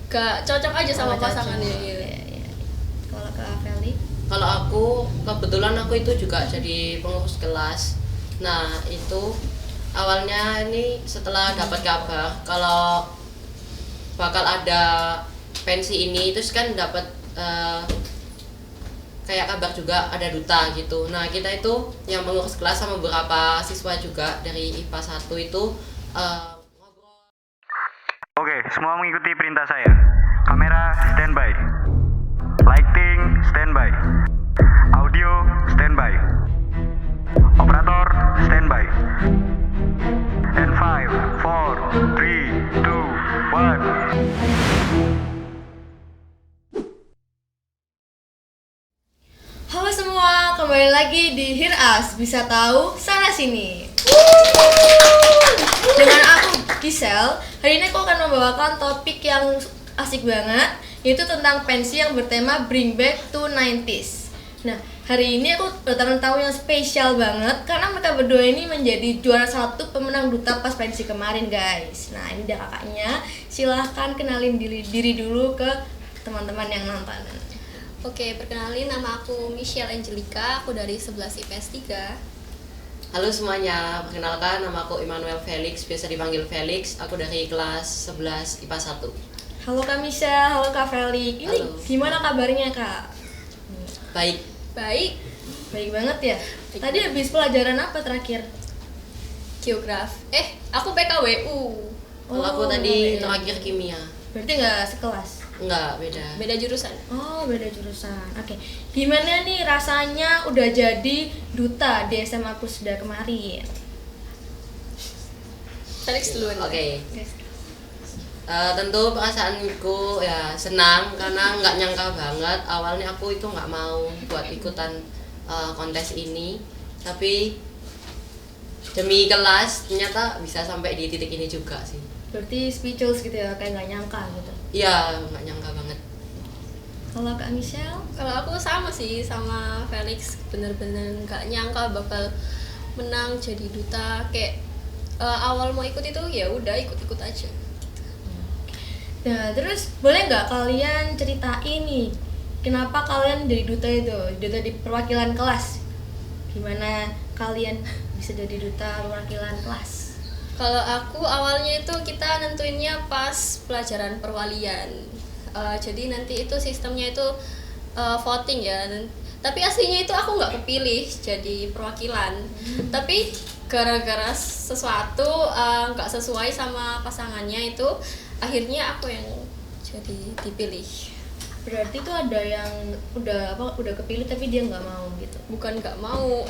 gak cocok aja sama Cocok. pasangannya gitu. Iya. Kalau ke Feli? Kalau aku kebetulan aku itu juga jadi pengurus kelas. Nah itu awalnya ini setelah dapat kabar kalau bakal ada pensi ini, terus kan dapat kayak kabar juga ada duta gitu. Nah kita itu yang pengurus kelas sama beberapa siswa juga dari IPA 1 itu ngobrol. Oke, semua mengikuti perintah saya. Kamera standby. Lighting standby. Audio standby. Operator standby. And 5, 4, 3, 2, 1. Halo semua, kembali lagi di Hear Us, bisa tahu sana sini. Dengan aku Giselle, hari ini aku akan membawakan topik yang asik banget, yaitu tentang pensi yang bertema Bring Back to 90s. Nah, hari ini aku datang tamu yang spesial banget karena mereka berdua ini menjadi juara satu pemenang duta pas pensi kemarin, guys. Nah, ini dia kakaknya. Silahkan kenalin diri dulu ke teman-teman yang nonton. Oke, perkenalin, nama aku Michelle Angelica, aku dari 11 IPS 3. Halo semuanya, perkenalkan nama aku Immanuel Felix, biasa dipanggil Felix. Aku dari kelas 11 IPA 1. Halo Kak Michelle, halo Kak Felix. Ini Halo. gimana kabarnya Kak? Baik, Baik, Baik banget ya. Tadi habis pelajaran apa terakhir? geograf. Aku PKWU. kalau aku Oh, tadi beda. terakhir kimia. Berarti nggak sekelas? Enggak, beda. Beda jurusan. Oh, beda jurusan. Oke. Gimana nih rasanya udah jadi duta di SMA aku sudah kemarin? Felix duluan. Oke. Tentu perasaanku ya senang karena nggak nyangka banget awalnya aku itu nggak mau buat ikutan kontes ini, tapi demi kelas ternyata bisa sampai di titik ini juga sih. Berarti speechless gitu ya, kayak nggak nyangka gitu. Iya, nggak nyangka banget. Kalau Kak Michelle? Kalau aku sama sih sama Felix, bener-bener nggak nyangka bakal menang jadi duta. Kayak awal mau ikut itu ya udah ikut-ikut aja. Nah, terus boleh nggak kalian ceritain nih kenapa kalian jadi duta itu, duta di perwakilan kelas? Gimana kalian bisa jadi duta perwakilan kelas? Kalau aku awalnya itu kita nentuinnya pas pelajaran perwalian. Jadi nanti itu sistemnya itu voting ya. Tapi aslinya itu aku nggak kepilih jadi perwakilan. Tapi gara-gara sesuatu nggak sesuai sama pasangannya itu, akhirnya aku yang jadi dipilih. Berarti itu ada yang udah kepilih tapi dia nggak mau gitu. Bukan nggak mau,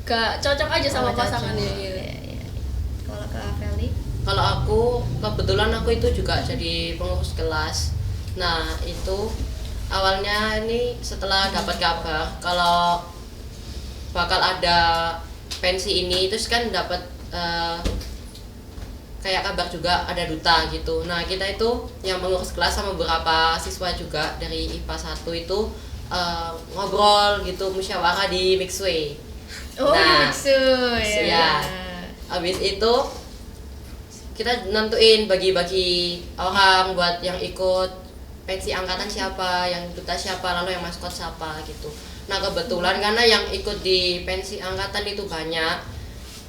nggak cocok aja sama Oh, cocok. pasangannya gitu. Iya. Kalau Kak Feli? Kalau aku kebetulan aku itu juga jadi pengurus kelas. Nah itu awalnya ini setelah dapat kabar kalau bakal ada pensi ini, terus kan dapat kayak kabar juga ada duta gitu. Nah kita itu yang pengurus kelas sama beberapa siswa juga dari IPA 1 itu ngobrol gitu, musyawarah di Mixway. Oh, Nah, Mixu ya. Habis itu kita nentuin bagi-bagi orang buat yang ikut pensi angkatan siapa, yang duta siapa, lalu yang maskot siapa gitu. Nah kebetulan karena yang ikut di pensi angkatan itu banyak,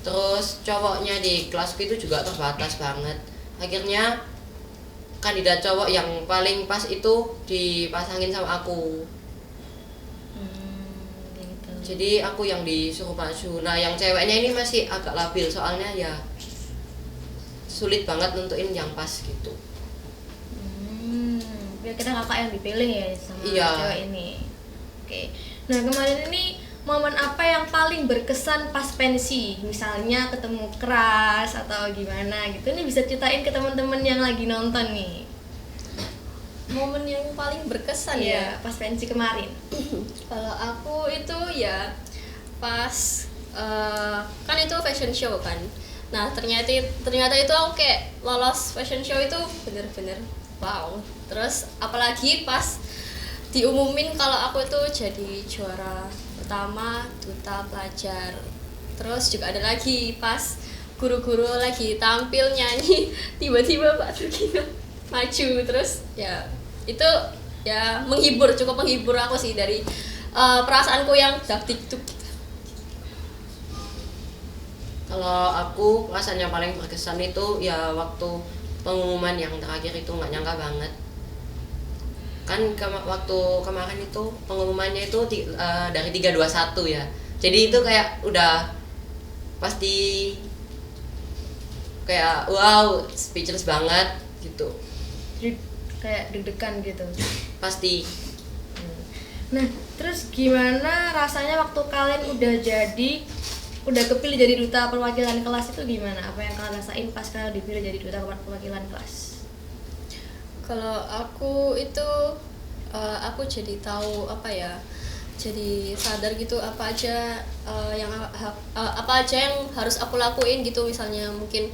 terus cowoknya di kelasku itu juga terbatas banget. Akhirnya kandidat cowok yang paling pas itu dipasangin sama aku. Gitu. Jadi aku yang disuruh maju. Nah yang ceweknya ini masih agak labil soalnya ya sulit banget nentuin yang pas gitu. Kira-kira kakak yang dipilih ya sama Iya. cewek ini. Oke. Nah, kemarin ini momen apa yang paling berkesan pas pensi? Misalnya ketemu keras atau gimana gitu. Ini bisa ceritain ke teman-teman yang lagi nonton nih. Momen yang paling berkesan ya. Iya, pas pensi kemarin. Kalau aku itu ya pas kan itu fashion show kan. Nah ternyata itu aku kayak lolos fashion show itu bener-bener wow. Terus apalagi pas diumumin kalau aku itu jadi juara pertama duta pelajar. Terus juga ada lagi pas guru-guru lagi tampil nyanyi, tiba-tiba Pak Sugino maju terus ya itu ya cukup menghibur aku sih dari perasaanku yang dakdikduk gitu. Kalau aku perasaan yang paling berkesan itu ya waktu pengumuman yang terakhir itu nggak nyangka banget. Kan waktu kemarin itu pengumumannya itu dari 321 ya. Jadi itu kayak udah pasti kayak wow, speechless banget gitu. Jadi kayak deg-degan gitu. Pasti. Nah, terus gimana rasanya waktu kalian udah kepilih jadi duta perwakilan kelas itu gimana? Apa yang kalian rasain pas kalian dipilih jadi duta perwakilan kelas? Kalau aku itu aku jadi tahu jadi sadar gitu apa aja yang harus aku lakuin gitu, misalnya mungkin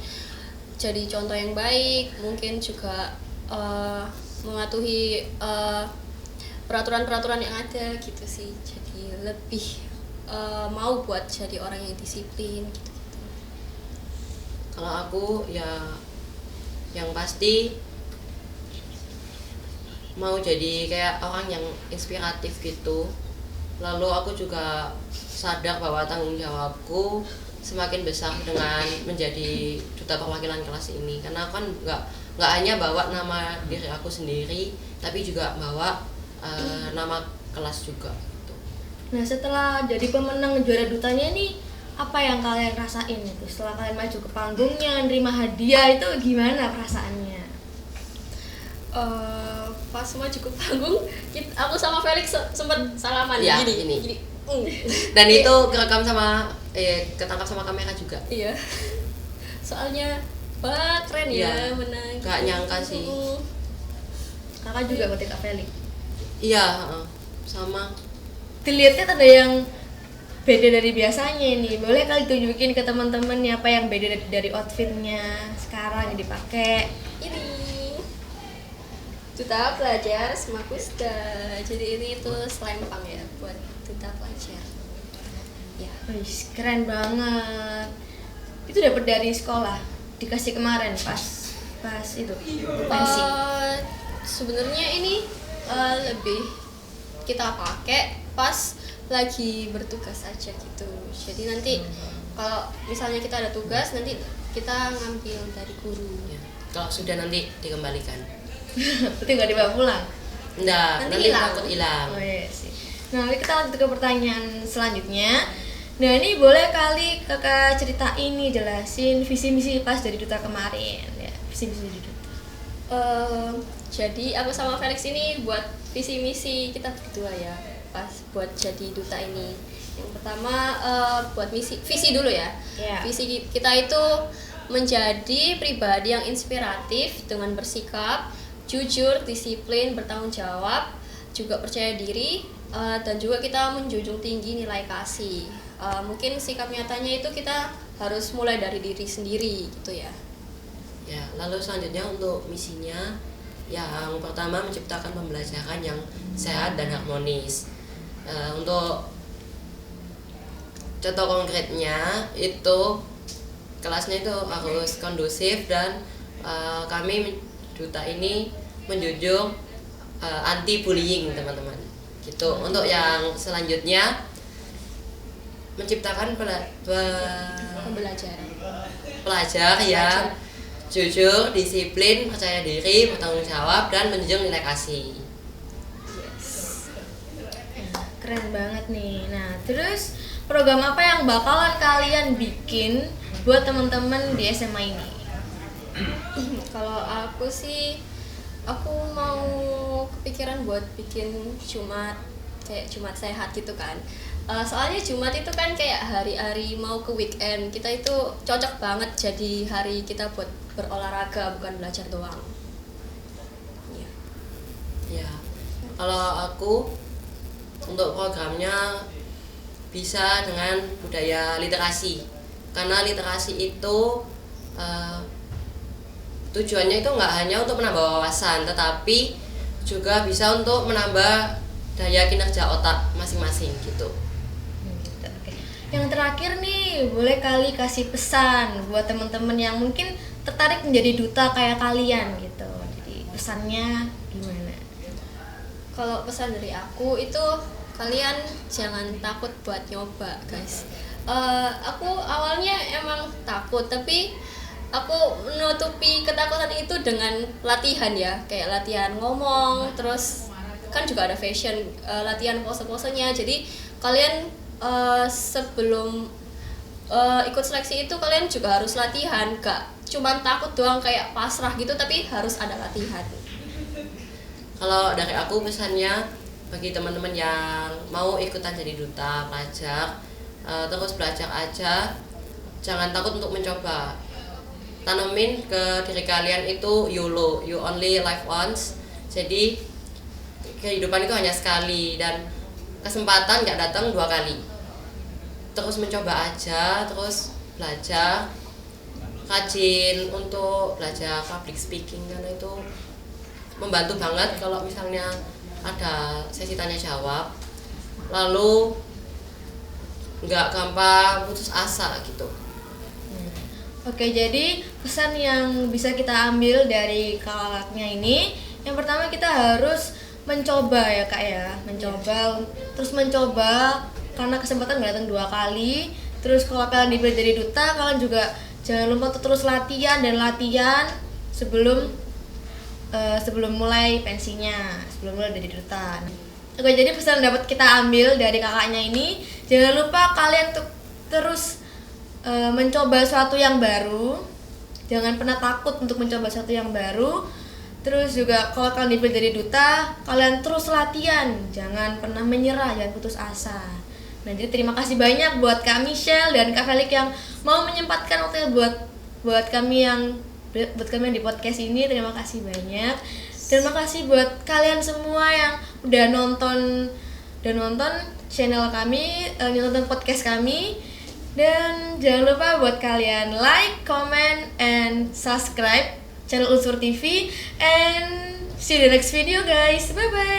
jadi contoh yang baik, mungkin juga mematuhi peraturan-peraturan yang ada gitu sih, jadi lebih mau buat jadi orang yang disiplin gitu. Kalau aku ya yang pasti mau jadi kayak orang yang inspiratif gitu. Lalu aku juga sadar bahwa tanggung jawabku semakin besar dengan menjadi duta perwakilan kelas ini, karena kan nggak hanya bawa nama diri aku sendiri, tapi juga bawa nama kelas juga gitu. Nah, setelah jadi pemenang juara dutanya nih, apa yang kalian rasain itu? Setelah kalian maju ke panggungnya, nerima hadiah itu gimana perasaannya? Pas maju ke panggung, aku sama Felix sempat salaman Ya, gini. Dan itu kerekam sama ketangkap sama kamera juga. Iya. Soalnya wah keren ya, Iya. menang. Gak nyangka sih. Kakak juga berarti Kak Felix. Iya, sama. Dilihatnya ada yang beda dari biasanya nih. Boleh kali tunjukin ke teman-teman nih apa yang beda dari outfitnya sekarang yang dipakai? Ini duta pelajar Semakusta. Jadi ini tuh selempang ya buat duta pelajar. Ya. Wih, keren banget. Itu dapat dari sekolah, dikasih kemarin pas itu pensi. Sebenarnya ini lebih kita pakai pas lagi bertugas aja gitu. Jadi nanti kalau misalnya kita ada tugas, nanti kita ngambil dari guru. Ya. Kalau sudah nanti dikembalikan. Berarti nggak dibawa pulang? Enggak, Nanti nanti hilang. takut hilang. Oh iya sih. Nah, nanti kita lanjut ke pertanyaan selanjutnya. Nah, ini boleh kali kakak cerita ini jelasin visi misi pas dari duta kemarin ya, visi misi dari duta. Jadi aku sama Felix ini buat visi misi kita berdua ya, pas buat jadi duta ini. Yang pertama buat visi dulu ya. Iya. Visi kita itu menjadi pribadi yang inspiratif dengan bersikap jujur, disiplin, bertanggung jawab, juga percaya diri, dan juga kita menjunjung tinggi nilai kasih. Mungkin sikap nyatanya itu kita harus mulai dari diri sendiri gitu ya. Ya, lalu selanjutnya untuk misinya yang pertama menciptakan pembelajaran yang sehat dan harmonis. Untuk contoh konkretnya itu kelasnya itu harus kondusif dan kami duta ini menjunjung anti bullying teman-teman gitu. Untuk yang selanjutnya menciptakan pelajar yang jujur, disiplin, percaya diri, bertanggung jawab, dan menjunjung nilai kasih. Keren banget nih. Nah, terus program apa yang bakalan kalian bikin buat teman-teman di SMA ini? Kalau aku sih, aku mau kepikiran buat bikin Jumat, kayak Jumat sehat gitu kan. Soalnya Jumat itu kan kayak hari-hari mau ke weekend, kita itu cocok banget jadi hari kita buat berolahraga, bukan belajar doang. Ya. Ya, kalau aku untuk programnya bisa dengan budaya literasi, karena literasi itu tujuannya itu nggak hanya untuk menambah wawasan, tetapi juga bisa untuk menambah daya kinerja otak masing-masing gitu. Oke. Yang terakhir nih, boleh kali kasih pesan buat teman-teman yang mungkin tertarik menjadi duta kayak kalian gitu. Jadi pesannya gimana? Kalau pesan dari aku itu kalian jangan takut buat nyoba guys. Aku awalnya emang takut, tapi aku menutupi ketakutan itu dengan latihan ya, kayak latihan ngomong, terus kan juga ada fashion, latihan pose-posenya. Jadi kalian sebelum ikut seleksi itu kalian juga harus latihan, gak cuman takut doang kayak pasrah gitu, tapi harus ada latihan. Kalau dari aku pesannya bagi teman-teman yang mau ikutan jadi duta pelajak, terus belajar aja, jangan takut untuk mencoba. Tanemin ke diri kalian itu YOLO, you only live once. Jadi kehidupan itu hanya sekali dan kesempatan nggak datang 2 kali. Terus mencoba aja, terus belajar, rajin untuk belajar public speaking, karena itu membantu banget kalau misalnya ada sesi tanya jawab. Lalu nggak gampang putus asa gitu. Oke, jadi pesan yang bisa kita ambil dari kakaknya ini, yang pertama kita harus mencoba ya kak ya, terus mencoba karena kesempatan nggak datang 2 kali. Terus kalau kalian dipilih jadi duta, kalian juga jangan lupa untuk terus latihan sebelum mulai pensinya, sebelum mulai jadi duta. Oke, jadi pesan yang dapat kita ambil dari kakaknya ini, jangan lupa kalian terus mencoba sesuatu yang baru. Jangan pernah takut untuk mencoba sesuatu yang baru. Terus juga kalau kalian dipilih jadi duta, kalian terus latihan, jangan pernah menyerah, jangan putus asa. Nah, jadi terima kasih banyak buat Kak Michelle dan Kak Felix yang mau menyempatkan waktunya buat kami yang di podcast ini. Terima kasih banyak. Terima kasih buat kalian semua yang udah nonton channel kami, nonton podcast kami. Dan jangan lupa buat kalian like, comment, and subscribe channel Unsur TV. And see you in the next video guys. Bye bye.